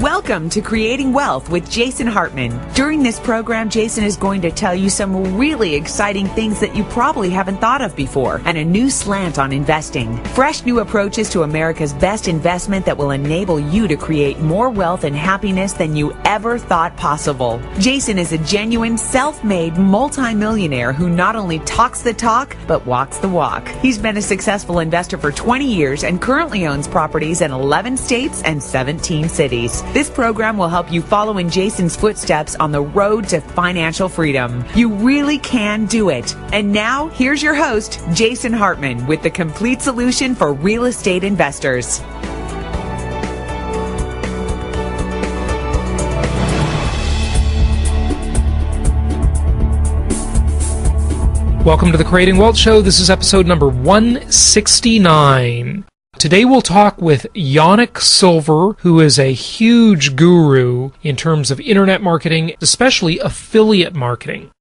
Welcome to Creating Wealth with Jason Hartman. During this program, Jason is going to tell you some really exciting things that you probably haven't thought of before, and a new slant on investing. Fresh new approaches to America's best investment that will enable you to create more wealth and happiness than you ever thought possible. Jason is a genuine, self-made multimillionaire who not only talks the talk, but walks the walk. He's been a successful investor for 20 years and currently owns properties in 11 states and 17 cities. This program will help you follow in Jason's footsteps on the road to financial freedom. You really can do it. And now, here's your host, Jason Hartman, with the complete solution for real estate investors. Welcome to the Creating Wealth Show. This is episode number 169. Today we'll talk with Yanik Silver, who is a huge guru in terms of internet marketing, especially affiliate marketing.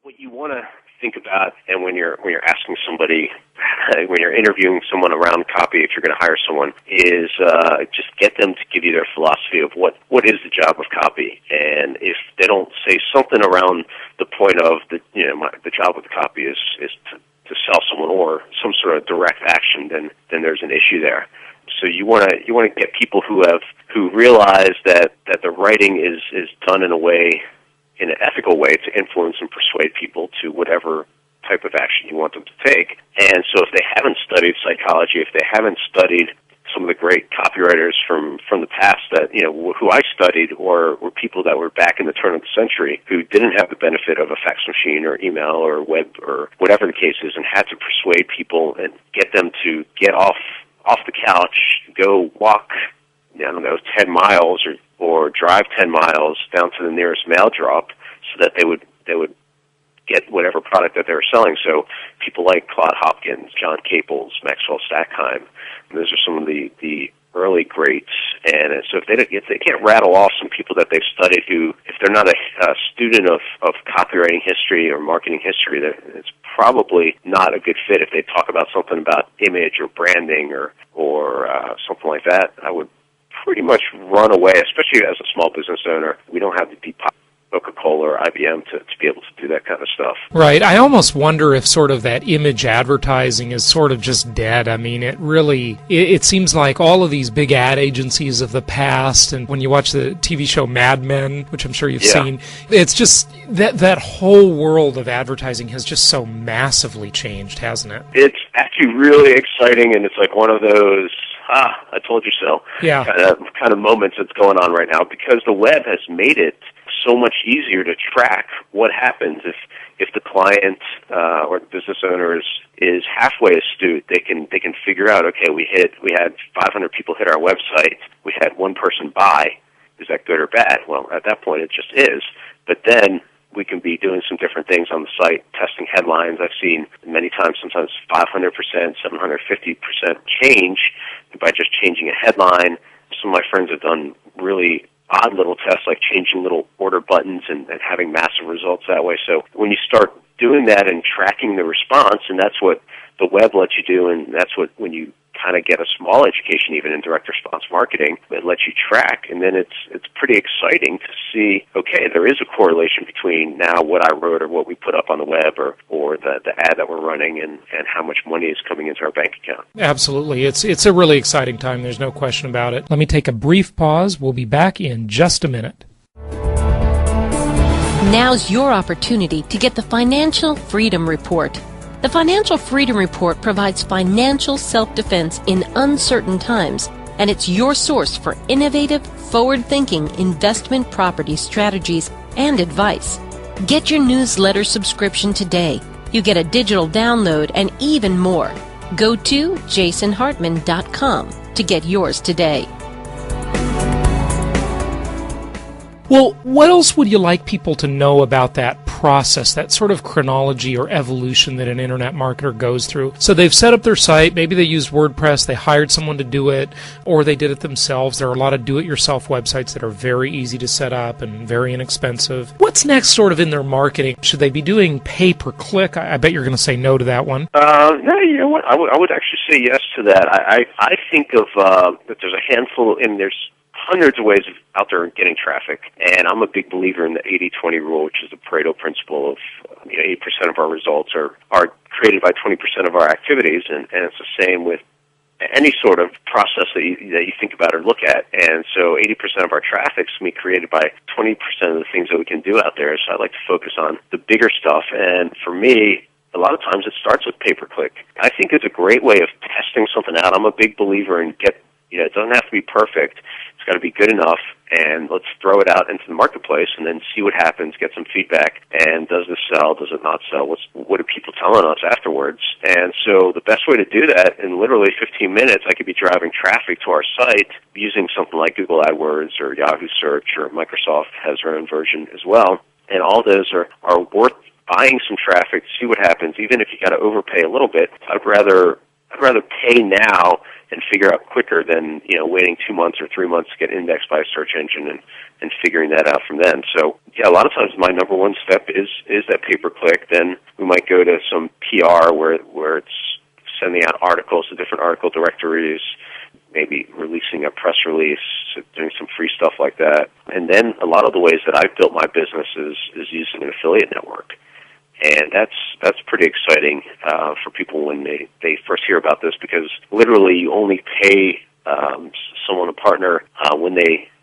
What you want to think about, and when you're asking somebody, when you're interviewing someone around copy, if you're going to hire someone, is just get them to give you their philosophy of what is the job of copy. And if they don't say something around the point of the job of the copy is to sell someone or some sort of direct action, then there's an issue there. So you want to get people who realize that the writing is done in an ethical way to influence and persuade people to whatever type of action you want them to take. And so if they haven't studied psychology, if they haven't studied some of the great copywriters from the past that, who I studied, or were people that were back in the turn of the century who didn't have the benefit of a fax machine or email or web or whatever the case is, and had to persuade people and get them to get off the couch, go walk, 10 miles or drive 10 miles down to the nearest mail drop so that they would get whatever product that they were selling. So people like Claude Hopkins, John Caples, Maxwell Stackheim, those are some of the early greats. And so if they can't rattle off some people that they've studied who, if they're not a student of copywriting history or marketing history, that it's probably not a good fit. If they talk about something about image or branding or something like that, I would pretty much run away, especially as a small business owner. We don't have the deep pocket Coca-Cola or IBM to be able to do that kind of stuff. Right. I almost wonder if sort of that image advertising is sort of just dead. I mean, it seems like all of these big ad agencies of the past, and when you watch the TV show Mad Men, which I'm sure you've seen, it's just that whole world of advertising has just so massively changed, hasn't it? It's actually really exciting, and it's like one of those I told you so kind of moments that's going on right now, because the web has made it so much easier to track what happens if the client or the business owner is halfway astute. They can figure out, okay, we had 500 people hit our website, we had one person buy. Is that good or bad? Well, at that point it just is. But then we can be doing some different things on the site, testing headlines. I've seen many times, sometimes 500%, 750% change by just changing a headline. Some of my friends have done really odd little tests, like changing little order buttons and having massive results that way. So when you start doing that and tracking the response, and that's what the web lets you do, and that's what, when you kind of get a small education even in direct response marketing, it lets you track, and then it's pretty exciting to see, okay, there is a correlation between now what I wrote or what we put up on the web or the ad that we're running and how much money is coming into our bank account. Absolutely. It's a really exciting time. There's no question about it. Let me take a brief pause. We'll be back in just a minute. Now's your opportunity to get the Financial Freedom Report. The Financial Freedom Report provides financial self-defense in uncertain times, and it's your source for innovative, forward-thinking investment property strategies and advice. Get your newsletter subscription today. You get a digital download and even more. Go to jasonhartman.com to get yours today. Well, what else would you like people to know about that process, that sort of chronology or evolution that an internet marketer goes through? So they've set up their site, maybe they used WordPress, they hired someone to do it, or they did it themselves. There are a lot of do-it-yourself websites that are very easy to set up and very inexpensive. What's next sort of in their marketing? Should they be doing pay-per-click? I bet you're going to say no to that one. No, you know what? I would actually say yes to that. I think of that there's a handful, and there's hundreds of ways out there getting traffic, and I'm a big believer in the 80-20 rule, which is the Pareto principle of 80% of our results are created by 20% of our activities, and it's the same with any sort of process that you think about or look at. And so 80% of our traffic is created by 20% of the things that we can do out there. So I like to focus on the bigger stuff. And for me, a lot of times it starts with pay-per-click. I think it's a great way of testing something out. I'm a big believer in it doesn't have to be perfect. It's got to be good enough, and let's throw it out into the marketplace and then see what happens, get some feedback, and does this sell, does it not sell, what are people telling us afterwards? And so the best way to do that, in literally 15 minutes, I could be driving traffic to our site using something like Google AdWords or Yahoo Search, or Microsoft has their own version as well, and all those are worth buying some traffic, see what happens, even if you got to overpay a little bit. I'd rather pay now and figure out quicker than waiting 2 months or 3 months to get indexed by a search engine and figuring that out from then. So yeah, a lot of times my number one step is that pay-per-click. Then we might go to some PR where it's sending out articles to different article directories, maybe releasing a press release, doing some free stuff like that. And then a lot of the ways that I've built my business is using an affiliate network. And that's pretty exciting for people when they first hear about this, because literally you only pay someone, a partner,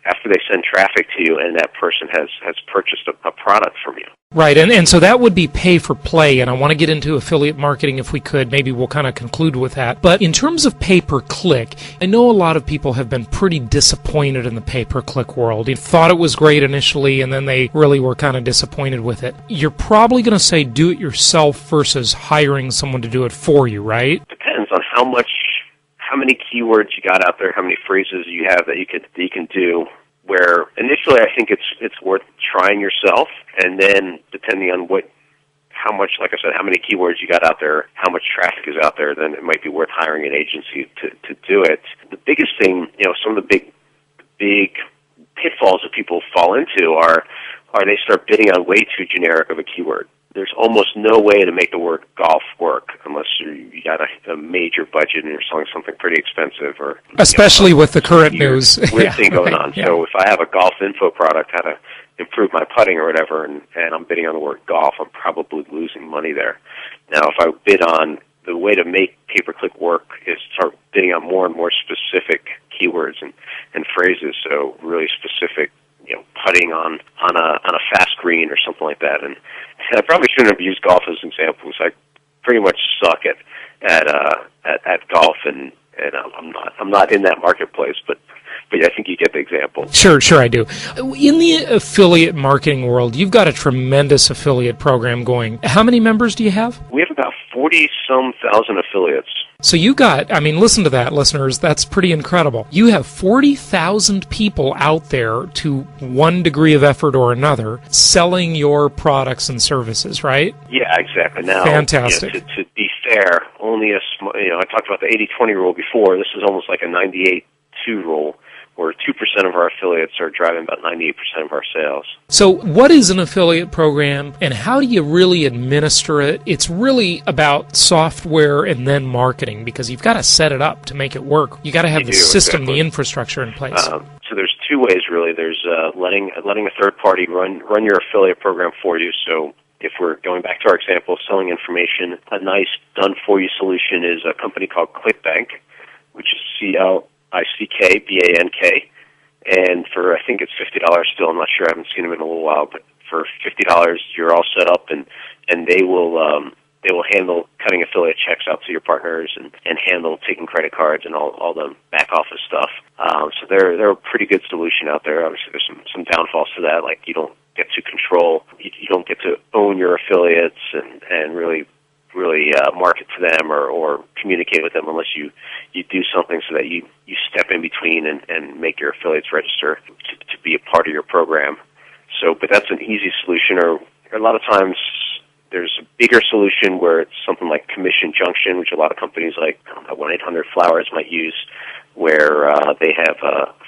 after they send traffic to you and that person has purchased a product from you. Right, and so that would be pay for play, and I want to get into affiliate marketing if we could. Maybe we'll kind of conclude with that. But in terms of pay per click, I know a lot of people have been pretty disappointed in the pay per click world. They thought it was great initially, and then they really were kind of disappointed with it. You're probably going to say do it yourself versus hiring someone to do it for you, right? Depends on how many keywords you got out there, how many phrases you have that you can do. Where initially I think it's worth trying yourself, and then depending on how much, like I said, how many keywords you got out there, how much traffic is out there, then it might be worth hiring an agency to do it. The biggest thing, some of the big pitfalls that people fall into are they start bidding on way too generic of a keyword. There's almost no way to make the word golf work unless you got a major budget and you're selling something pretty expensive, or especially with the current news weird thing going on. Yeah. So if I have a golf info product, how to improve my putting or whatever, and I'm bidding on the word golf, I'm probably losing money there. Now, if I bid on the way to make pay-per-click work is start bidding on more and more specific keywords and phrases, so really specific. Putting on a fast green or something like that. And I probably shouldn't have used golf as an example, because I pretty much suck at golf, and I'm not in that marketplace, but I think you get the example. Sure, I do. In the affiliate marketing world, you've got a tremendous affiliate program going. How many members do you have? We have about 40-some thousand affiliates. So you got, listen to that, listeners. That's pretty incredible. You have 40,000 people out there to one degree of effort or another selling your products and services, right? Yeah, exactly. Now, fantastic. To be fair, only I talked about the 80-20 rule before. This is almost like a 98-2 rule, where 2% of our affiliates are driving about 98% of our sales. So what is an affiliate program, and how do you really administer it? It's really about software and then marketing, because you've got to set it up to make it work. You got to have the system, exactly, the infrastructure in place. So there's two ways, really. There's letting a third party run your affiliate program for you. So if we're going back to our example of selling information, a nice done-for-you solution is a company called ClickBank, which is ClickBank, and for, I think it's $50 still. I'm not sure. I haven't seen them in a little while, but for $50, you're all set up, and they will handle cutting affiliate checks out to your partners and handle taking credit cards and all the back office stuff. So they're a pretty good solution out there. Obviously, there's some downfalls to that, like you don't get to control, you don't get to own your affiliates and really market to them or communicate with them unless you do something so that you step in between and make your affiliates register to be a part of your program. So, but that's an easy solution, or a lot of times there's a bigger solution where it's something like Commission Junction, which a lot of companies like 1-800-Flowers might use, where they have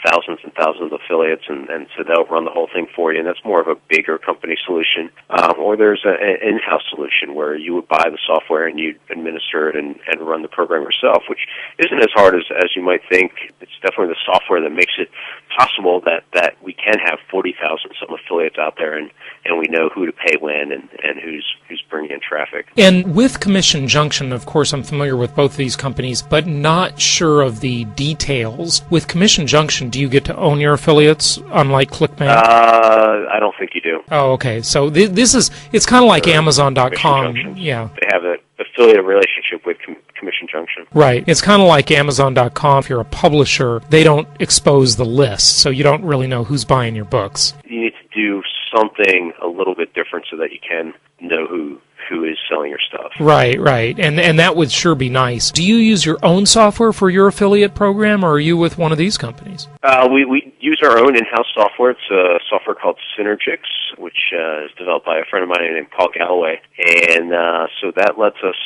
thousands and thousands of affiliates, and so they'll run the whole thing for you, and that's more of a bigger company solution. Or there's an in-house solution where you would buy the software and you'd administer it and run the program yourself, which isn't as hard as you might think. It's definitely the software that makes it possible that we can have 40,000 some affiliates out there, and we know who to pay when and who's bringing in traffic. And with Commission Junction, of course, I'm familiar with both of these companies, but not sure of the details. With Commission Junction, do you get to own your affiliates, unlike ClickBank? I don't think you do. Oh, okay. So it's kind of like Amazon.com. Yeah. They have an affiliate relationship with Commission Junction. Right. It's kind of like Amazon.com. If you're a publisher, they don't expose the list, so you don't really know who's buying your books. You need to do something a little bit different so that you can know who is selling your stuff. Right. And that would sure be nice. Do you use your own software for your affiliate program, or are you with one of these companies? We use our own in-house software. It's a software called Synergix, which is developed by a friend of mine named Paul Galloway. And so that lets us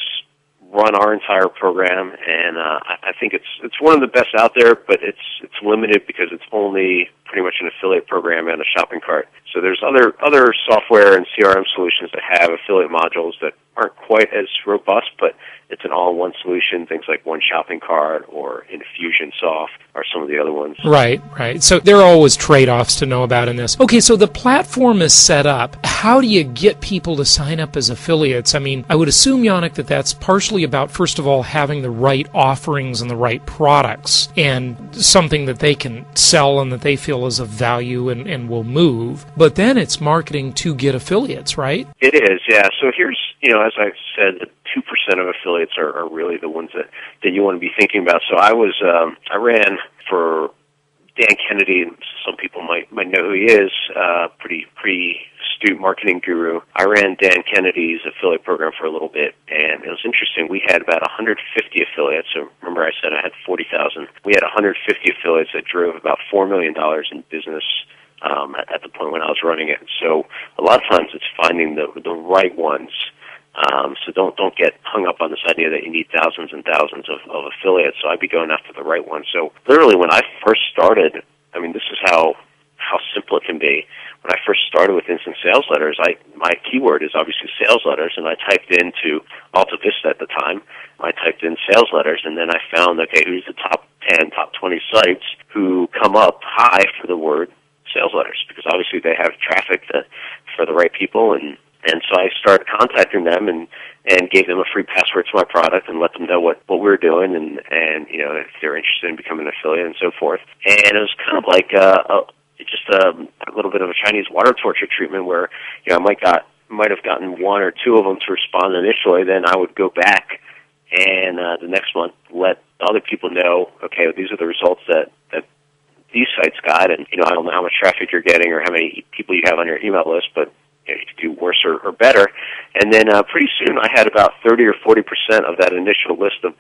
run our entire program, and I think it's one of the best out there, but it's limited because it's only pretty much an affiliate program and a shopping cart. So there's other software and CRM solutions that have affiliate modules that aren't quite as robust, but it's an all-in-one solution, things like One Shopping Cart or Infusionsoft are some of the other ones. Right. So there are always trade-offs to know about in this. Okay, so the platform is set up. How do you get people to sign up as affiliates? I mean, I would assume, Yanik, that that's partially about, first of all, having the right offerings and the right products and something that they can sell and that they feel is of value and will move. But then it's marketing to get affiliates, right? It is, yeah. So here's, as I said, 2% of affiliates are really the ones that you want to be thinking about. So I ran for Dan Kennedy, and some people might know who he is, pretty astute marketing guru. I ran Dan Kennedy's affiliate program for a little bit, and it was interesting. We had about 150 affiliates. So remember I said I had 40,000. We had 150 affiliates that drove about $4 million in business at the point when I was running it. So a lot of times it's finding the right ones. So don't get hung up on this idea that you need thousands and thousands of affiliates. So I'd be going after the right ones. So literally when I first started, I mean, this is how simple it can be. When I first started with instant sales letters, my keyword is obviously sales letters, and I typed into Alta Vista at the time. I typed in sales letters, and then I found, okay, who's the top 10, top 20 sites who come up high for the word sales letters, because obviously they have traffic for the right people, and so I started contacting them and gave them a free password to my product and let them know what we were doing and if they're interested in becoming an affiliate and so forth. And it was kind of like just a little bit of a Chinese water torture treatment where I might have gotten one or two of them to respond initially. Then I would go back and the next month let other people know, okay, these are the results that these sites got, and I don't know how much traffic you're getting or how many people you have on your email list, but you could do worse or better. And then pretty soon I had about 30 or 40% of that initial list of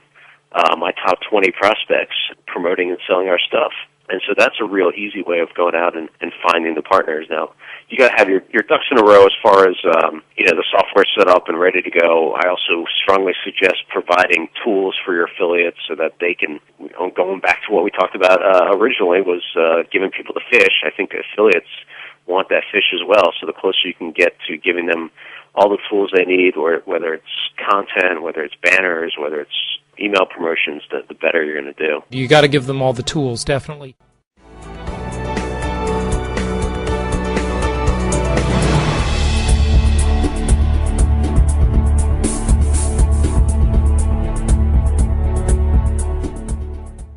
my top 20 prospects promoting and selling our stuff. And so that's a real easy way of going out and finding the partners. Now, you got to have your ducks in a row as far as the software set up and ready to go. I also strongly suggest providing tools for your affiliates so that they can, going back to what we talked about originally, was giving people the fish. I think affiliates want that fish as well. So the closer you can get to giving them all the tools they need, or whether it's content, whether it's banners, whether it's email promotions, the better you're going to do. You got to give them all the tools, definitely.